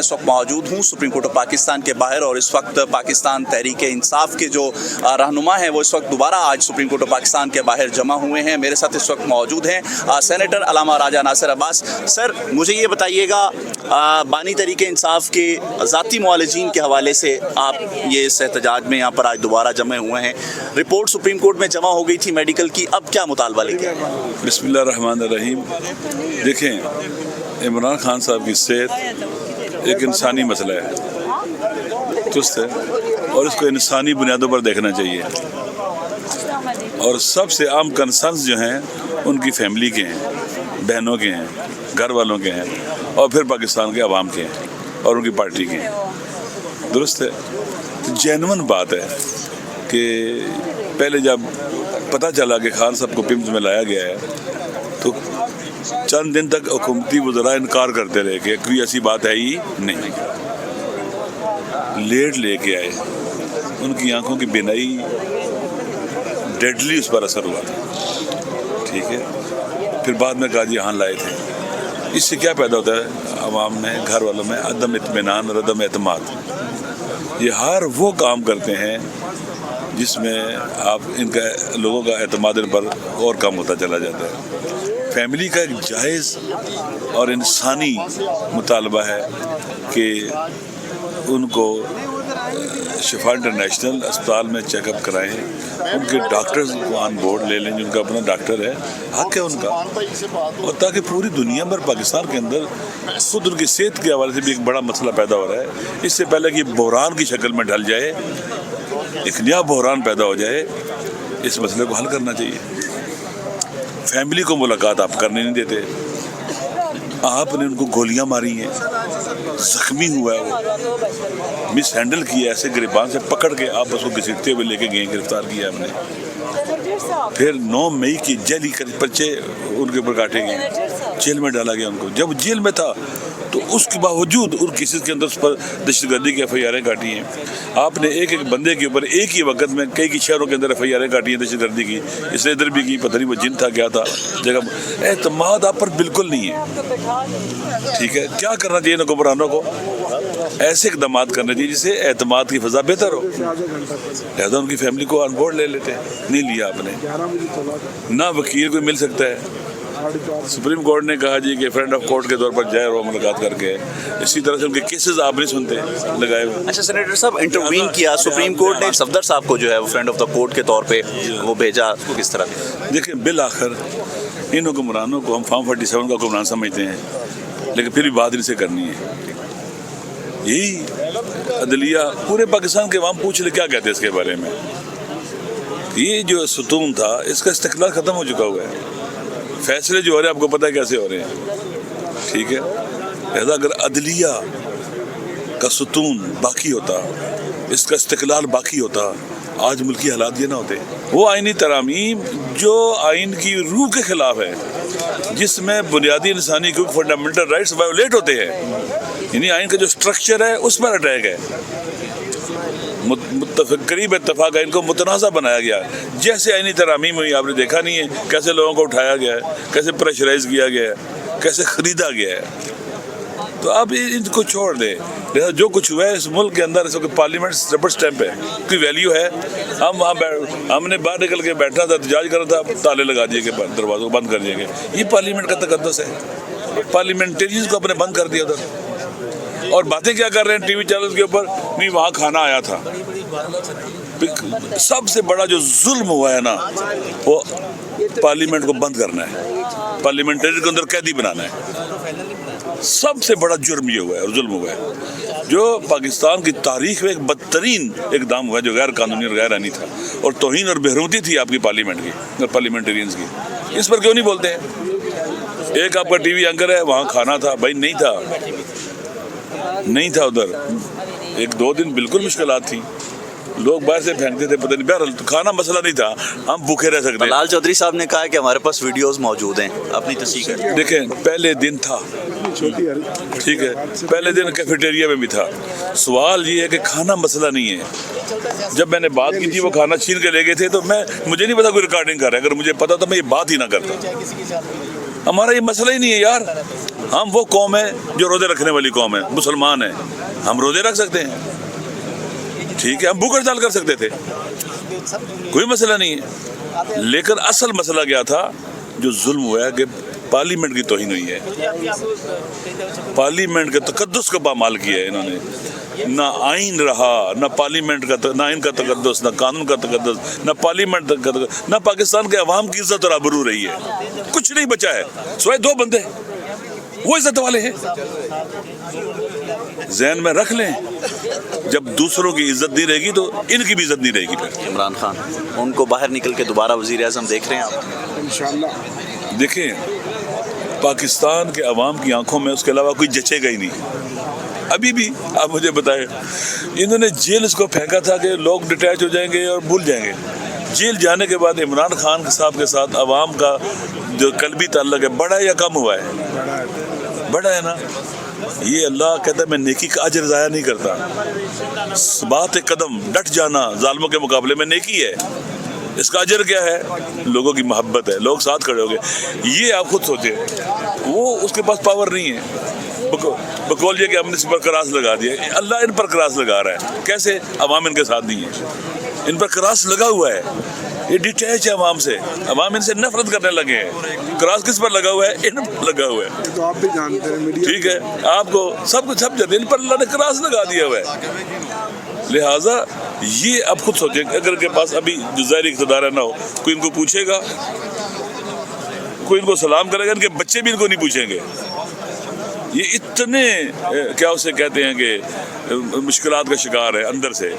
इस वक्त मौजूद हूँ सुप्रीम कोर्ट ऑफ पाकिस्तान के बाहर और इस वक्त पाकिस्तान तहरीक इंसाफ के जो रहनुमा हैं वो इस वक्त दोबारा आज सुप्रीम कोर्ट ऑफ पाकिस्तान के बाहर जमा हुए हैं। मेरे साथ इस वक्त मौजूद हैं सेनेटर अलामा राजा नासिर अब्बास। सर मुझे ये बताइएगा, बानी तहरीक इंसाफ के ज़ाती मुआलिजीन के हवाले से आप ये इस एहतजाज में यहाँ पर आज दोबारा जमे हुए हैं। रिपोर्ट सुप्रीम कोर्ट में जमा हो गई थी मेडिकल की, अब क्या मुतालबा लेके? बिस्मिल्लाह रहमान रहीम। देखें, इमरान खान साहब की सेहत एक इंसानी मसला है, दुरुस्त है, और इसको इंसानी बुनियादों पर देखना चाहिए। और सबसे आम कंसर्न्स जो हैं उनकी फैमिली के हैं, बहनों के हैं, घर वालों के हैं, और फिर पाकिस्तान के अवाम के हैं और उनकी पार्टी के हैं। दुरुस्त है, जेन्युइन बात है कि पहले जब पता चला कि खान साहब को पिम्स में लाया गया है तो चंद दिन तक हुकूमती वज़रा इनकार करते रहे कि कोई ऐसी बात है ही नहीं। लेट लेके आए, उनकी आंखों की बिनाई डेडली उस पर असर हुआ था, ठीक है। फिर बाद में कहा जी यहाँ लाए थे। इससे क्या पैदा होता है अवाम में, घर वालों में अदम इत्मीनान और अदम एतमाद। ये हर वो काम करते हैं जिसमें आप इनका लोगों का एतमाद इन पर और कम होता चला जाता है। फैमिली का एक जायज़ और इंसानी मुतालबा है कि उनको शिफा इंटरनेशनल अस्पताल में चेकअप कराएं, उनके डॉक्टर्स को ऑन बोर्ड ले लें, जिनका अपना डॉक्टर है, हक है उनका, और ताकि पूरी दुनिया भर पाकिस्तान के अंदर खुद उनकी सेहत के हवाले से भी एक बड़ा मसला पैदा हो रहा है। इससे पहले कि बहरान की शक्ल में ढल जाए, एक नया बहरान पैदा हो जाए, इस मसले को हल करना चाहिए। फैमिली को मुलाकात आप करने नहीं देते, आपने उनको गोलियां मारी हैं, जख्मी हुआ है वो, मिस हैंडल किया, ऐसे गिरबान से पकड़ के आप उसको घसीटते हुए लेके गए, गिरफ्तार किया हमने। फिर 9 मई की जेल के पर्चे उनके ऊपर काटे गए, जेल में डाला गया उनको। जब जेल में था तो उसके बावजूद उन केसेस के अंदर उस पर दहशतगर्दी की FIR काटी हैं। आपने एक एक बंदे के ऊपर एक ही वक्त में कई शहरों के अंदर FIR काटी है दहशतगर्दी की। इसने इधर भी की, पता नहीं वो जिन था क्या था जगह। एतमाद आप पर बिल्कुल नहीं है, ठीक है। क्या करना चाहिए इन हुक्मरानों को? ऐसे इकदाम करने चाहिए जिससे एतमाद की फ़ज़ा बेहतर हो। लिहाजा उनकी फैमिली को ऑन बोर्ड ले लेते हैं, नहीं लिया आपने। ना वकील कोई मिल सकता है। सुप्रीम कोर्ट ने कहा जी कि फ्रेंड ऑफ कोर्ट के तौर पर जाए और मुलाकात करके, इसी तरह से उनके केसेस आप नहीं सुनते लगाए हुए। अच्छा सेनेटर साहब, इंटरवीन किया सुप्रीम कोर्ट ने, सफदर साहब को जो है वो फ्रेंड ऑफ द कोर्ट के तौर पे वो भेजा, किस तरह? देखिए, बिल आखिर इन हुक्मरानों को हम फॉर्म 47 का हुक्मरान समझते हैं, लेकिन फिर भी बात इनसे करनी है। यही अदलिया पूरे पाकिस्तान के अवाम पूछ ले क्या कहते हैं इसके बारे में। ये जो सुतून था इसका इस्तिक़लाल ख़त्म हो चुका हुआ है। फैसले जो हो रहे हैं आपको पता है कैसे हो रहे हैं, ठीक है। लिहाजा अगर अदलिया का सुतून बाकी होता, इसका इस्तिक़लाल बाकी होता, आज मुल्की हालात ये ना होते। वो आइनी तरामीम जो आइन की रूह के ख़िलाफ़ है, जिसमें बुनियादी इंसानी हकूक़ फंडामेंटल राइट्स वायोलेट होते हैं, यानी आइन का जो स्ट्रक्चर है उस पर अटैक है। करीब इत्तफाक है, इनको मुतनाज़ा बनाया गया। जैसे आइनी तरामीम हुई आपने देखा नहीं है कैसे लोगों को उठाया गया है, कैसे प्रेशराइज किया गया है, कैसे ख़रीदा गया है। तो आप इनको छोड़ दें। जो कुछ हुआ है इस मुल्क के अंदर, इस वक्त पार्लियामेंट रबर स्टैंप है, कोई वैल्यू है? हम वहाँ हमने बाहर निकल के बैठना था, एहतजाज करना था, ताले लगा दिए गए, दरवाज़ों को बंद कर दिए गए। ये पार्लियामेंट का तकद्दुस है। पार्लियामेंटेरियंस को अपने बंद कर दिया उधर, और बातें क्या कर रहे हैं टीवी चैनल के ऊपर, नहीं वहाँ खाना आया था। सबसे बड़ा जो जुल्म हुआ है ना, वो पार्लियामेंट को बंद करना है, पार्लियामेंटेरियन को अंदर कैदी बनाना है। सबसे बड़ा जुर्म ये हुआ है और जुल्म हुआ है, जो पाकिस्तान की तारीख में एक बदतरीन इकदाम हुआ है, जो गैर कानूनी और गैर आईनी था, और तौहीन और बेहरमती थी आपकी पार्लियामेंट की और पार्लियामेंटेरियंस की। इस पर क्यों नहीं बोलते हैं? एक आपका टीवी एंकर है, वहाँ खाना था, भाई नहीं था उधर। 1-2 दिन बिल्कुल मुश्किलात थी, लोग बाहर से फेंकते थे, पता नहीं, बहरहाल खाना मसला नहीं था, हम भूखे रह सकते। लाल चौधरी साहब ने कहा है कि हमारे पास वीडियोस मौजूद हैं, अपनी तस्दीक करें। देखें, पहले दिन था, ठीक है, पहले दिन कैफेटेरिया में भी था। सवाल ये है कि खाना मसला नहीं है। जब मैंने बात की थी वो खाना छीन के ले गए थे, तो मुझे नहीं पता कोई रिकॉर्डिंग कर रहा है। अगर मुझे पता तो मैं ये बात ही ना करता। हमारा ये मसला ही नहीं है यार। ہم وہ قوم ہے جو روزے رکھنے والی قوم ہے، مسلمان ہیں، ہم روزے رکھ سکتے ہیں، ٹھیک ہے، ہم بھوک ہڑتال کر سکتے تھے، کوئی مسئلہ نہیں ہے، لیکن اصل مسئلہ کیا تھا؟ جو ظلم ہوا ہے کہ پارلیمنٹ کی توہین ہوئی ہے، پارلیمنٹ کے تقدس کا پامال کیا ہے انہوں نے، نہ آئین رہا، نہ پارلیمنٹ کا، نہ آئین کا تقدس، نہ قانون کا تقدس، نہ پارلیمنٹ کا تقدس، نہ پاکستان کے عوام کی عزت اور آبرو رہی ہے، کچھ نہیں بچا ہے سوائے دو بندے، وہ عزت والے ہیں۔ ذہن میں رکھ لیں، جب دوسروں کی عزت نہیں رہے گی تو ان کی بھی عزت نہیں رہے گی پھر۔ عمران خان ان کو باہر نکل کے دوبارہ وزیر اعظم دیکھ رہے ہیں آپ؟ انشاءاللہ دیکھیں، پاکستان کے عوام کی آنکھوں میں اس کے علاوہ کوئی جچے گا ہی نہیں۔ ابھی بھی آپ مجھے بتائیں، انہوں نے جیل اس کو پھینکا تھا کہ لوگ ڈٹیچ ہو جائیں گے اور بھول جائیں گے۔ جیل جانے کے بعد عمران خان صاحب کے ساتھ عوام کا جو قلبی تعلق ہے بڑا ہے یا کم ہوا ہے؟ بڑا ہے نا۔ یہ اللہ کہتا ہے میں نیکی کا اجر ضائع نہیں کرتا۔ بات قدم ڈٹ جانا ظالموں کے مقابلے میں نیکی ہے، اس کا اجر کیا ہے؟ لوگوں کی محبت ہے، لوگ ساتھ کھڑے ہو گئے۔ یہ آپ خود سوچیں، وہ اس کے پاس پاور نہیں ہے، بقول یہ کہ ہم نے اس پر کراس لگا دیا، اللہ ان پر کراس لگا رہا ہے۔ کیسے؟ عوام ان کے ساتھ نہیں ہے، ان پر کراس لگا ہوا ہے، یہ ڈیٹیچ ہے عوام سے، عوام ان سے نفرت کرنے لگے ہیں۔ کراس کس پر لگا ہوا ہے؟ ان پر لگا ہوا ہے، تو آپ بھی جانتے ہیں میڈیا، ٹھیک ہے، آپ کو سب کچھ سب جاتے ہیں، ان پر اللہ نے کراس لگا دیا ہوا ہے۔ لہٰذا یہ اب خود سوچیں، اگر ان کے پاس ابھی جو ظاہری اقتدار نہ ہو، کوئی ان کو پوچھے گا، کوئی ان کو سلام کرے گا؟ ان کے بچے بھی ان کو نہیں پوچھیں گے۔ یہ اتنے کیا اسے کہتے ہیں کہ مشکلات کا شکار ہے اندر سے۔